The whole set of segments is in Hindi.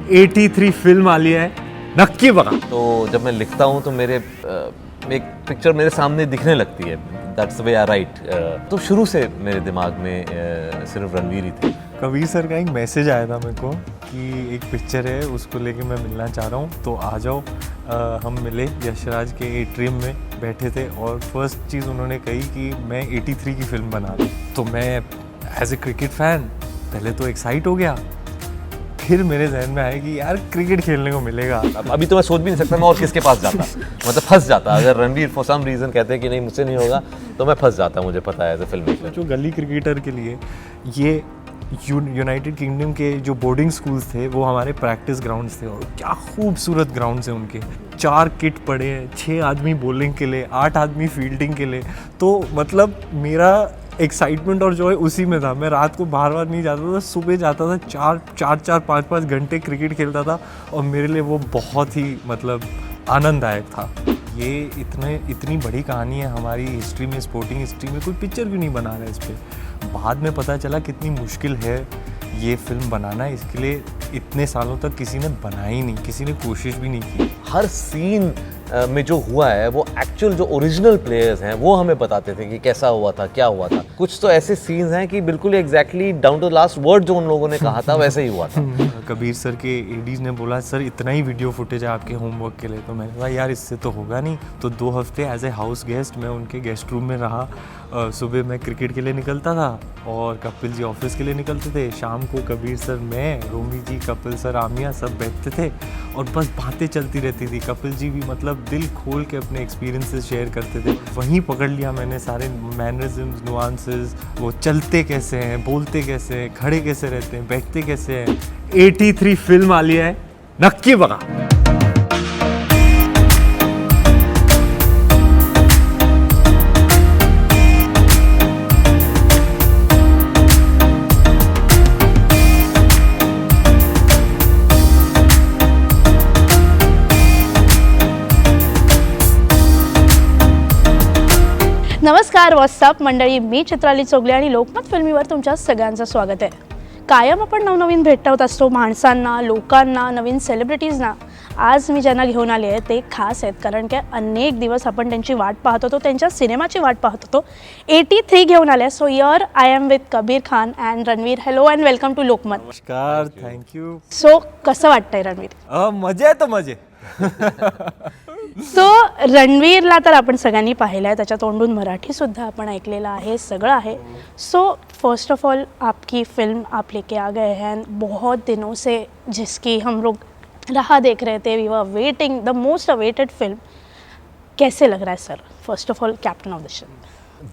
83 फिल्म आली आहे, नक्की बघा. तो जब मैं लिखता हूँ तो मेरे एक पिक्चर मेरे सामने दिखने लगती है. That's the way I right. तो शुरू से मेरे दिमाग में सिर्फ रणवीर ही थे. कबीर सर का एक मैसेज आया था मेरे को कि एक पिक्चर है, उसको लेके मैं मिलना चाह रहा हूँ, तो आ जाओ. हम मिले यशराज के एट्रियम में बैठे थे और फर्स्ट चीज़ उन्होंने कही कि मैं 83 की फिल्म बना रहा हूँ. तो मैं एज ए क्रिकेट फ़ैन पहले तो एक्साइट हो गया, फिर मेरे जहन में आया कि यार क्रिकेट खेलने को मिलेगा. अभी तो मैं सोच भी नहीं सकता मैं और किसके पास जाता. मतलब फंस जाता. अगर रणवीर फॉर सम रीज़न कहते हैं कि नहीं मुझसे नहीं होगा तो मैं फंस जाता. मुझे पता है एज ए फिल्म मेकर. जो गली क्रिकेटर के लिए ये यूनाइटेड किंगडम के जो बोर्डिंग स्कूल्स थे वो हमारे प्रैक्टिस ग्राउंड्स थे, और क्या खूबसूरत ग्राउंड्स हैं उनके. 4 किट पड़े हैं, 6 आदमी बॉलिंग के लिए, 8 आदमी फील्डिंग के लिए. तो मतलब मेरा एक्साइटमेंट और जो है उसी में था. मैं रात को बार बार नहीं जाता था, सुबह जाता था, 4-5 घंटे क्रिकेट खेलता था, और मेरे लिए वो बहुत ही मतलब आनंददायक था. ये इतनी बड़ी कहानी है हमारी हिस्ट्री में, स्पोर्टिंग हिस्ट्री में, कोई पिक्चर क्यों नहीं बना रहा है इस पर. बाद में पता चला कितनी मुश्किल है ये फिल्म बनाना. इसके लिए इतने सालों तक किसी ने बनाई नहीं, किसी ने कोशिश भी नहीं की. हर सीन में जो हुआ है वो एक्चुअल जो ओरिजिनल प्लेयर्स हैं वो हमें बताते थे कि कैसा हुआ था, क्या हुआ था. कुछ तो ऐसे सीन्स हैं कि बिल्कुल exactly down to last word जो उन लोगों ने कहा था वैसे ही हुआ था. कबीर सर के एडीज ने बोला सर इतना ही वीडियो फुटेज है आपके होमवर्क के लिए. तो मैंने कहा यार इससे तो होगा नहीं. तो 2 हफ्ते एज ए हाउस गेस्ट मैं उनके गेस्ट रूम में रहा. सुबह मैं क्रिकेट के लिए निकलता था और कपिल जी ऑफिस के लिए निकलते थे. शाम को कबीर सर, मैं, रोमी जी, कपिल सर, आमिया सब बैठते थे और बस बातें चलती रहती थी. कपिल जी भी मतलब दिल खोल के अपने एक्सपीरियंसेस शेयर करते थे. वहीं पकड़ लिया मैंने सारे मैनरिज्म्स, नुआंसेस, वो चलते कैसे हैं, बोलते कैसे हैं, खड़े कैसे रहते हैं, बैठते कैसे हैं. 83 फिल्म आली आहे, नक्की बघा. नमस्कार, व्हॉट्सअप मंडळी. मी चित्राली चोगले आणि लोकमत फिल्मीवर तुमच्या सगळ्यांचं स्वागत आहे. कायम आपण नवनवीन भेटत असतो माणसांना, लोकांना, नवीन सेलिब्रिटीजना. आज मी ज्यांना घेऊन आले आहे ते खास आहेत, कारण की अनेक दिवस आपण त्यांची वाट पाहत होतो, त्यांच्या सिनेमाची वाट पाहत होतो. 83 घेऊन आले. So here I am with Kabir Khan and Ranveer. Hello and welcome to Lokmat. नमस्कार, थँक्यू. सो कसं वाटतंय रणवीर? मजे आहे तो मजे. सो रणवीरला तर आपण सगळ्यांनी पाहिलं आहे, त्याच्या तोंडून मराठीसुद्धा आपण ऐकलेलं आहे, सगळं आहे. सो फर्स्ट ऑफ ऑल आपकी फिल्म आप लेके आ गए हैं बहुत दिनों से, जिसकी हम लोग राह देख रहे थे. We were waiting the most awaited film. कैसे लग रहा है sir, first of all captain of the ship?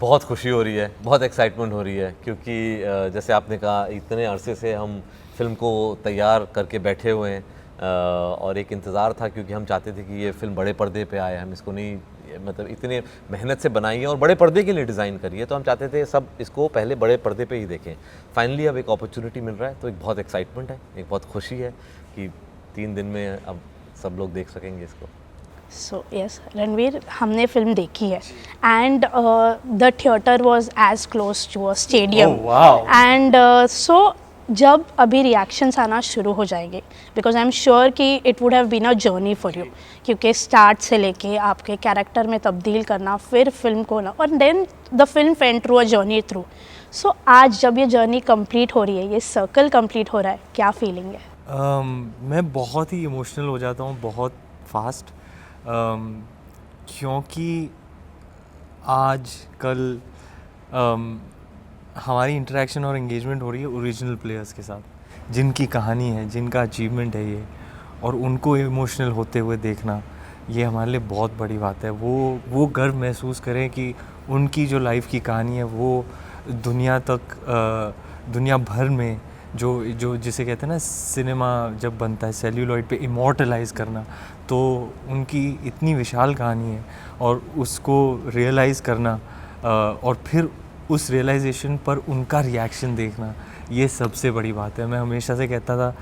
बहुत खुशी हो रही है, बहुत एक्साइटमेंट हो रही है, क्योंकि जैसे आपने कहा इतने अरसे से हम फिल्म को तैयार करके बैठे हुए हैं. और एक इंतज़ार था, क्योंकि हम चाहते थे कि ये फिल्म बड़े पर्दे पे आए. हम इसको नहीं, मतलब इतने मेहनत से बनाई है और बड़े पर्दे के लिए डिज़ाइन करी है, तो हम चाहते थे सब इसको पहले बड़े पर्दे पे ही देखें. फाइनली अब एक अपॉर्चुनिटी मिल रहा है, तो एक बहुत एक्साइटमेंट है, एक बहुत खुशी है कि 3 दिन में अब सब लोग देख सकेंगे इसको. सो यस रणवीर, हमने फिल्म देखी है and the theatre was as close to a stadium. And so जब अभी रिएक्शंस आना शुरू हो जाएंगे, बिकॉज आई एम श्योर कि it would have been a journey for you, क्योंकि स्टार्ट से लेके आपके कैरेक्टर में तब्दील करना, फिर फिल्म को ना, और then the film went through a journey through. So आज जब ये जर्नी कंप्लीट हो रही है, ये सर्कल कंप्लीट हो रहा है, क्या फीलिंग है? मैं बहुत ही इमोशनल हो जाता हूँ बहुत फास्ट, क्योंकि आज कल हमारी इंटरेक्शन और एंगेजमेंट हो रही है ओरिजिनल प्लेयर्स के साथ, जिनकी कहानी है, जिनका अचीवमेंट है ये, और उनको इमोशनल होते हुए देखना, ये हमारे लिए बहुत बड़ी बात है. वो गर्व महसूस करें कि उनकी जो लाइफ की कहानी है वो दुनिया भर में जो जिसे कहते हैं ना, सिनेमा जब बनता है सेल्यूलॉइड पे इमॉर्टलाइज करना, तो उनकी इतनी विशाल कहानी है, और उसको रियलाइज़ करना और फिर उस रियलाइजेशन पर उनका रिएक्शन देखना, ये सबसे बड़ी बात है. मैं हमेशा से कहता था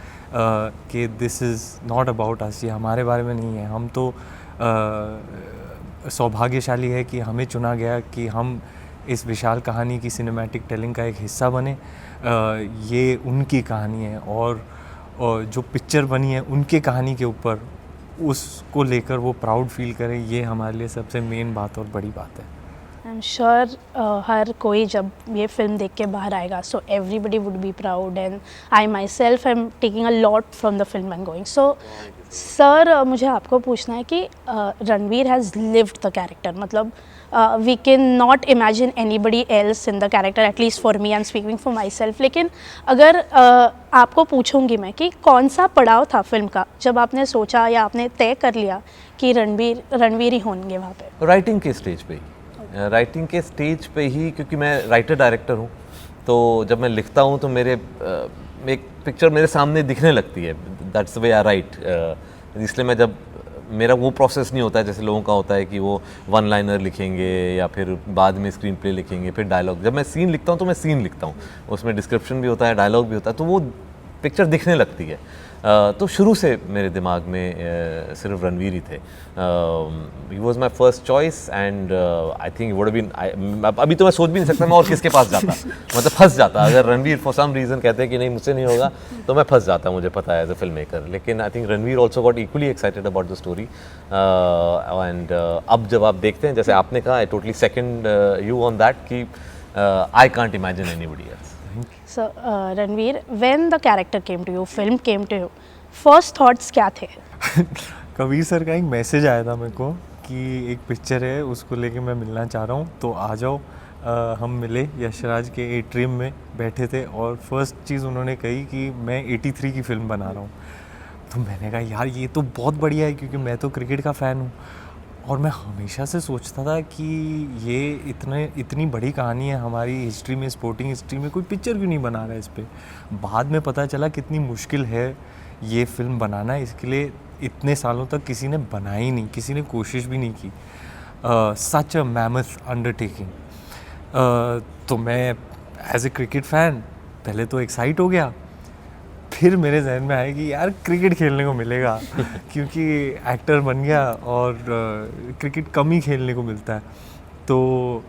कि this is not about us, ये हमारे बारे में नहीं है. हम तो सौभाग्यशाली है कि हमें चुना गया कि हम इस विशाल कहानी की सिनेमैटिक टेलिंग का एक हिस्सा बने. ये उनकी कहानी है, और जो पिक्चर बनी है उनके कहानी के ऊपर, उसको लेकर वो प्राउड फील करें, ये हमारे लिए सबसे मेन बात और बड़ी बात है। आई एम श्योर हर कोई जब ये फिल्म देख के बाहर आएगा, so everybody would be proud and I myself am taking a lot from the film and going. So sir, मुझे आपको पूछना है कि Ranveer has lived the character, मतलब we can not imagine anybody else in the character, at least for me, I am speaking for myself. लेकिन अगर आपको पूछूंगी मैं कि कौन सा पड़ाव था फिल्म का जब आपने सोचा या आपने तय कर लिया कि रणवीर ही होंगे वहाँ पे? राइटिंग के स्टेज पे ही, राइटिंग के स्टेज पे ही, क्योंकि मैं राइटर डायरेक्टर हूँ, तो जब मैं लिखता हूँ तो मेरे एक पिक्चर मेरे सामने दिखने लगती है, that's the way I right. इसलिए मैं जब मेरा वो प्रोसेस नहीं होता है जैसे लोगों का होता है कि वो वन लाइनर लिखेंगे या फिर बाद में स्क्रीन प्ले लिखेंगे, फिर डायलॉग। जब मैं सीन लिखता हूँ तो मैं सीन लिखता हूँ, उसमें डिस्क्रिप्शन भी होता है, डायलॉग भी होता है, तो वो पिक्चर दिखने लगती है। तो शुरू से मेरे दिमाग में सिर्फ रणवीर ही थे। He was my first choice and I think would been, अभी तो मैं सोच भी नहीं सकता मैं और किसके पास जाता, मतलब फंस जाता। अगर रणवीर फॉर सम रीज़न कहते हैं कि नहीं मुझसे नहीं होगा तो मैं फंस जाता, मुझे पता है एज अ फिल्म मेकर। लेकिन I think Ranveer also got equally excited about the story and अब जब आप देखते हैं, जैसे आपने कहा, I totally second you on that कि I can't imagine anybody else. So, Ranveer, when the character came to you, film came to you, first thoughts क्या थे? कबीर सर का एक मैसेज आया था मेरे को कि एक पिक्चर है उसको लेके मैं मिलना चाह रहा हूँ, तो आ जाओ। हम मिले यशराज के एट्रियम में बैठे थे और फर्स्ट चीज़ उन्होंने कही कि मैं 83 की फ़िल्म बना रहा हूँ। तो मैंने कहा यार ये तो बहुत बढ़िया है, क्योंकि मैं तो क्रिकेट का फ़ैन हूँ और मैं हमेशा से सोचता था कि ये इतनी बड़ी कहानी है हमारी हिस्ट्री में, स्पोर्टिंग हिस्ट्री में, कोई पिक्चर क्यों नहीं बना रहा है इस पर। बाद में पता चला कितनी मुश्किल है ये फ़िल्म बनाना, इसके लिए इतने सालों तक किसी ने बनाई नहीं, किसी ने कोशिश भी नहीं की। सच अ मैमथ अंडरटेकिंग। तो मैं एज ए क्रिकेट फ़ैन पहले तो एक्साइट हो गया, फिर मेरे जहन में आया कि यार क्रिकेट खेलने को मिलेगा क्योंकि एक्टर बन गया और क्रिकेट कम ही खेलने को मिलता है। तो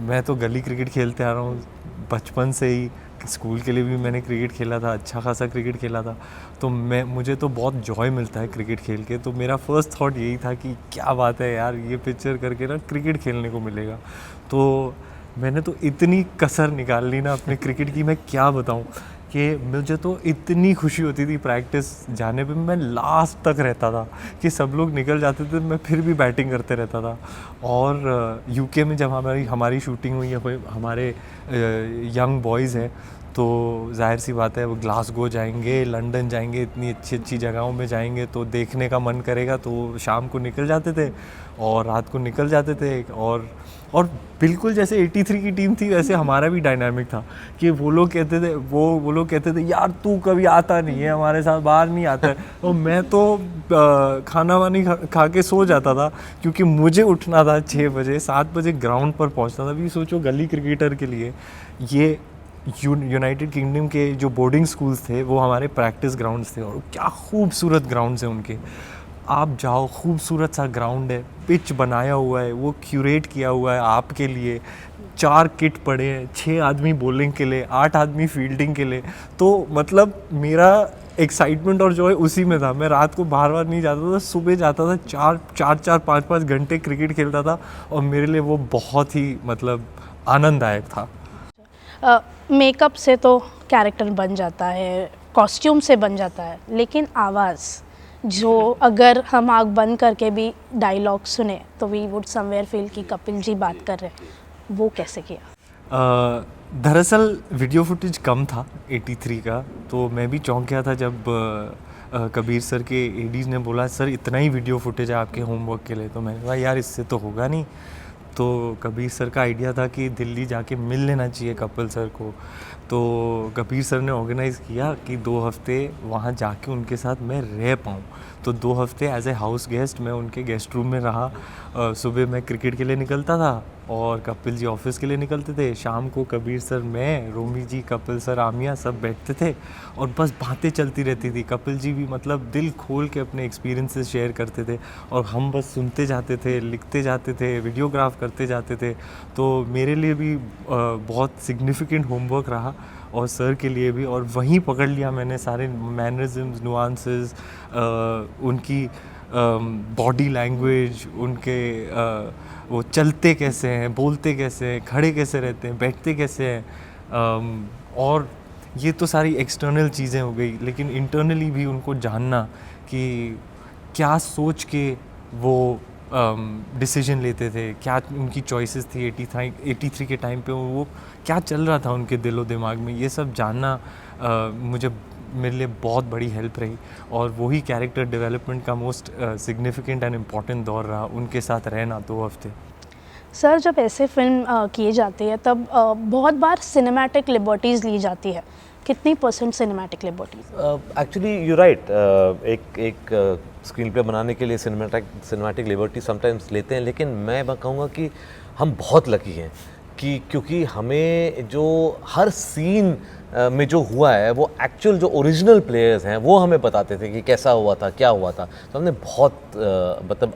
मैं तो गली क्रिकेट खेलते आ रहा हूँ बचपन से ही, स्कूल के लिए भी मैंने क्रिकेट खेला था, अच्छा खासा क्रिकेट खेला था, तो मुझे तो बहुत जॉय मिलता है क्रिकेट खेल के। तो मेरा फर्स्ट थॉट यही था कि क्या बात है यार, ये पिक्चर करके ना क्रिकेट खेलने को मिलेगा। तो मैंने तो इतनी कसर निकाल ली ना अपने क्रिकेट की, मैं क्या बताऊँ कि मुझे तो इतनी खुशी होती थी प्रैक्टिस जाने पे, मैं लास्ट तक रहता था कि सब लोग निकल जाते थे, मैं फिर भी बैटिंग करते रहता था। और यूके में जब हमारी शूटिंग हुई है, हमारे यंग बॉयज़ हैं, तो जाहिर सी बात है वो ग्लासगो जाएंगे, लंदन जाएंगे, इतनी अच्छी अच्छी जगहों में जाएंगे तो देखने का मन करेगा, तो शाम को निकल जाते थे और रात को निकल जाते थे। और बिल्कुल जैसे 83 की टीम थी वैसे हमारा भी डायनामिक था कि वो लोग कहते थे यार तू कभी आता नहीं है हमारे साथ, बाहर नहीं आता है। और मैं तो खाना वानी खा के सो जाता था, क्योंकि मुझे उठना था 6 बजे, 7 बजे ग्राउंड पर पहुंचना था। अभी सोचो गली क्रिकेटर के लिए ये यूनाइटेड किंगडम के जो बोर्डिंग स्कूल्स थे वो हमारे प्रैक्टिस ग्राउंड्स थे, और क्या खूबसूरत ग्राउंड्स हैं उनके। आप जाओ, खूबसूरत सा ग्राउंड है, पिच बनाया हुआ है, वो क्यूरेट किया हुआ है आपके लिए, 4 किट पड़े हैं, 6 आदमी बॉलिंग के लिए, 8 आदमी फील्डिंग के लिए। तो मतलब मेरा एक्साइटमेंट और जॉय उसी में था। मैं रात को बार नहीं जाता था, सुबह जाता था, 4 5 घंटे क्रिकेट खेलता था, और मेरे लिए वो बहुत ही मतलब आनंददायक था। मेकअप से तो कैरेक्टर बन जाता है, कॉस्ट्यूम से बन जाता है, लेकिन आवाज़ जो अगर हम आँख बंद करके भी डायलॉग सुने तो वी वुड समवेयर फील कि कपिल जी बात कर रहे हैं, वो कैसे किया? दरअसल वीडियो फुटेज कम था 83 का, तो मैं भी चौंक गया था जब कबीर सर के एडीज ने बोला सर इतना ही वीडियो फुटेज है आपके होमवर्क के लिए। तो मैंने कहा यार इससे तो होगा नहीं। तो कबीर सर का आइडिया था कि दिल्ली जाके मिल लेना चाहिए कपिल सर को। तो कबीर सर ने ऑर्गेनाइज़ किया कि 2 हफ्ते वहाँ जाके उनके साथ मैं रह पाऊँ। तो 2 हफ्ते एज ए हाउस गेस्ट मैं उनके गेस्ट रूम में रहा। सुबह मैं क्रिकेट के लिए निकलता था और कपिल जी ऑफिस के लिए निकलते थे। शाम को कबीर सर, मैं, रोमी जी, कपिल सर, आमिया सब बैठते थे और बस बातें चलती रहती थी। कपिल जी भी मतलब दिल खोल के अपने एक्सपीरियंसेस शेयर करते थे और हम बस सुनते जाते थे, लिखते जाते थे, वीडियोग्राफ करते जाते थे। तो मेरे लिए भी बहुत सिग्निफिकेंट होमवर्क रहा और सर के लिए भी, और वहीं पकड़ लिया मैंने सारे मैनरिज्म्स, नुआंसेस, उनकी बॉडी लैंग्वेज, उनके वो चलते कैसे हैं, बोलते कैसे हैं, खड़े कैसे रहते हैं, बैठते कैसे हैं, और ये तो सारी एक्सटर्नल चीज़ें हो गई, लेकिन इंटरनली भी उनको जानना कि क्या सोच के वो डिसीजन लेते थे, क्या उनकी चॉइसेस थी 83 के टाइम पे, वो क्या चल रहा था उनके दिलो दिमाग में, ये सब जानना मुझे मेरे लिए बहुत बड़ी हेल्प रही, और वही कैरेक्टर डेवलपमेंट का मोस्ट सिग्निफिकेंट एंड इम्पॉर्टेंट दौर रहा, उनके साथ रहना 2 हफ्ते। सर जब ऐसे फिल्म किए जाते हैं तब बहुत बार सिनेमैटिक लिबर्टीज़ ली जाती है, कितनी % cinematic liberties? Actually you right, एक स्क्रीन प्ले बनाने के लिए सिनेमैटिक लिबर्टी समटाइम्स लेते हैं, लेकिन मैं कहूँगा कि हम बहुत लकी हैं कि क्योंकि हमें जो हर सीन में जो हुआ है वो एक्चुअल जो ओरिजिनल प्लेयर्स हैं वो हमें बताते थे कि कैसा हुआ था, क्या हुआ था। तो हमने बहुत मतलब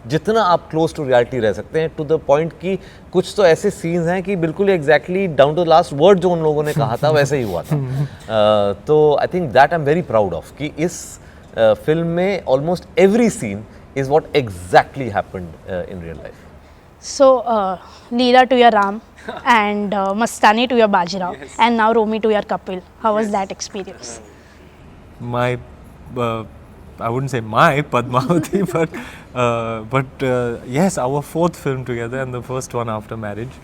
जितना आप क्लोज टू रियलिटी रह सकते हैं, टू द पॉइंट कि कुछ तो ऐसे सीन्स हैं कि बिल्कुल exactly down to last word जो उन लोगों ने कहा था वैसे ही हुआ था। तो I think that I am very proud of कि इस फिल्म में almost every scene is what exactly happened in real life. So, Leela to your Ram and Mastani to your Bajirao, and now Romy to your Kapil. How was that experience? My, I wouldn't say my Padmavati, but yes, our 4th film together and the first one after marriage.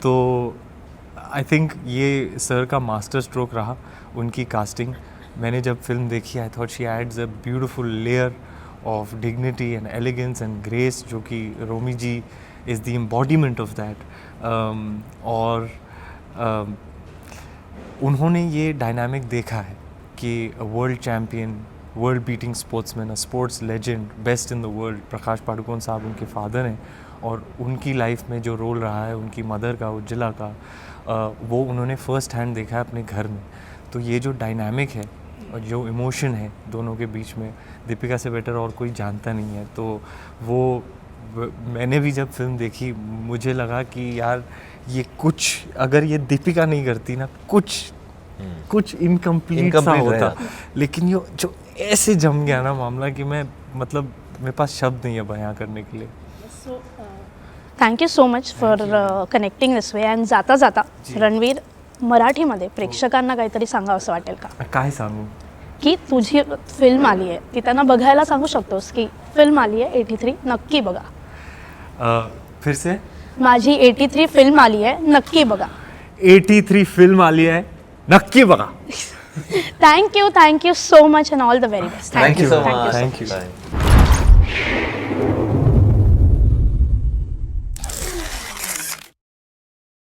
तो I think ये सर का मास्टर स्ट्रोक रहा, उनकी कास्टिंग। मैंने जब फिल्म देखी, I thought she adds a beautiful layer of dignity and elegance and grace, जो कि रोमी जी is the embodiment of that. और उन्होंने ये डायनामिक देखा है कि world champion, world beating sportsman, sports legend, best in the world, Prakash Padukone साहब उनके फादर हैं, और उनकी लाइफ में जो रोल रहा है उनकी मदर का, उज्ज्वला का, वो उन्होंने फर्स्ट हैंड देखा है अपने घर में। तो ये जो डायनामिक है और जो इमोशन है दोनों के बीच में, दीपिका से बेटर और कोई जानता नहीं है। तो वो मैंने भी जब फिल्म देखी, मुझे लगा कि यार ये कुछ, अगर ये दीपिका नहीं करती ना, कुछ इनकम्प्लीट सा होता, लेकिन ये जो ऐसे जम गया ना मामला कि मैं, मतलब मेरे पास शब्द नहीं है बयां करने के लिए। Thank you so much for connecting this way. And जाता जाता रणवीर, मराठीमध्ये प्रेक्षकांना काहीतरी सांगावंसं वाटेल का? काय सांगू की तुझी फिल्म आली आहे ती त्यांना बघायला सांगू शकतोस की फिल्म आली आहे 83, नक्की बघा. फिर से, माझी 83 फिल्म आली आहे, नक्की बघा. 83 फिल्म आली आहे, नक्की बघा. Thank you so much and all the very best. Thank you so much. Thank you.